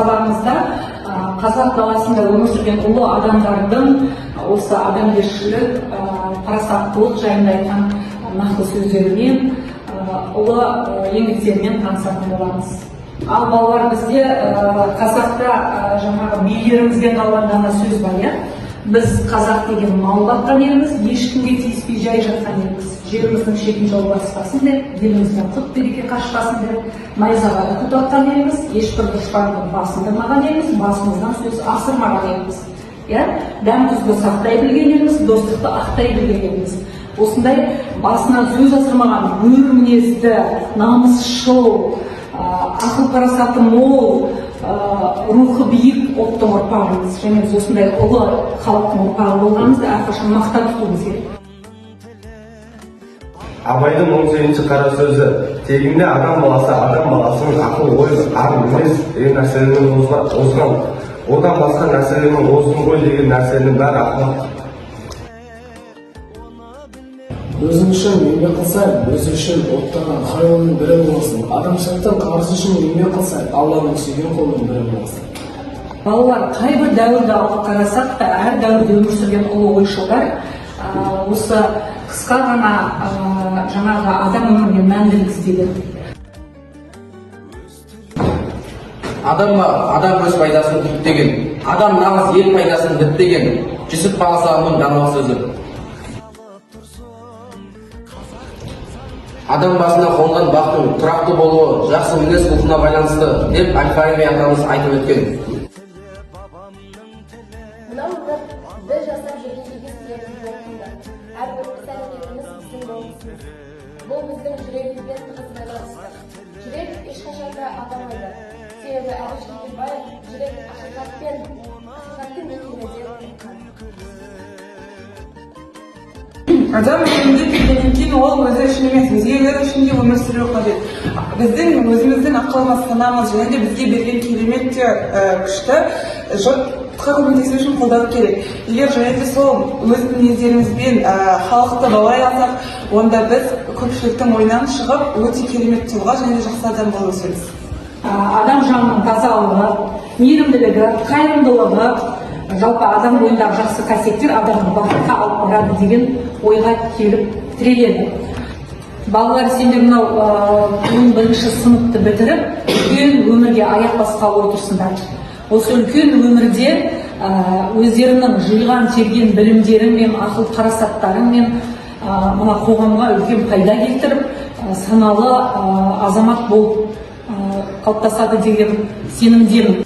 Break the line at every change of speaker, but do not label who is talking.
сабағымызда қазақ даласында өмір сүрген ұлы адамдардың осы адамгершілік, парасаттылық жайында айтқан нақты сөздерімен, ұлы еңбектерімен танысатын боламыз. Ал балалар, бізде қазақта жаңағы билерімізден қалған ғана сөз бар, иә? Біз қазақ деген мал баққан елміз, ешкімге тиіспей жай жатқан елміз. Жеріміздің шетін жол баспасын деп, елімізден құт береке қашпасын деп, найзаға да тұтатқан елміз, ешбір дұшпанды басындырмаған елміз, басымыздан сөз асырмаған елміз. Дәм тұзды сақтай білген елміз, достықты ақтай білген елміз. Осындай басынан сөз асырмаған, өр мінезді, намысшыл, ақыл парасаты мол, рухы биік ұлттың ұрпағымыз, және біз осындай ұлы халықтың ұрпағы болғанымызды әрқашан мақтан тұтуымыз керек.
Абайдың 18-ші қара сөзі: тегінде адам баласының ақыл, ой, ар, мінез деген нәрселермен озған. Одан басқа нәрселермен оздың ғой деген нәрселердің бәрі ақымақ.
Өзің үшін еңбек қылсаң, өзі үшін оттаған хайуанның бірі боласың. Адамшылықтың қарсы үшін еңбек қылсаң, Алланың сүйген қолының бірі боласың.
Балалар, қай бір дәуірді алып қарасақ та, әр дәуірде өмір сүрген ұлы ойшылдар осы қысқа ғана жаңағы адам өміріне мәнділік іздеген.
Адам өз пайдасын күтпеген, адам нағыз ел пайдасын діттеген. Жүсіп Баласағұнның даналық сөзі. Адам басына қонған бақтың тұрақты болуы жақсы мінез құлқына байланысты деп Әл-Фараби атамыз айтып өткен.
Мынау біз жасап жүрген игі істеріміз болғанда, әрбір іс-әрекетіміз біздің болмысымыз. Бұл біздің жүрегімізбен тығыз байланысты. Жүрек ешқашан да атамайды. Себебі Әбіш Кекілбаев жүрек ақиқаттың мекенінде тұрған.
Адам өмірде келгеннен кейін ол өзі үшін емес, өзгелер үшін де өмір сүру қажет. Біздің өзіміздің ақылымыз, санамыз және де бізге берген керемет те күшті жұртқа көмектесу үшін қолдану керек. Егер және де сол өз мінездерімізбен халықты баулай алсақ, онда біз көпшіліктің ойынан шығып, өте керемет тұлға және де жақсы адам болып өсеміз.
Адам жанының тазалығы, мейірімділігі, қайырымдылығы, жалпы адам бойындағы жақсы қасиеттер адамды бақытқа алып барады деген ойға келіп тіреледі. Балалар, сендер мынау 11-ші сыныпты бітіріп, үлкен өмірге аяқ басқалы отырсыңдар. Осы үлкен өмірде өздерінің жиған терген білімдерімен, ақыл парасаттарымен мына қоғамға үлкен пайда келтіріп, саналы азамат болып қалыптасады деген сенімдемін.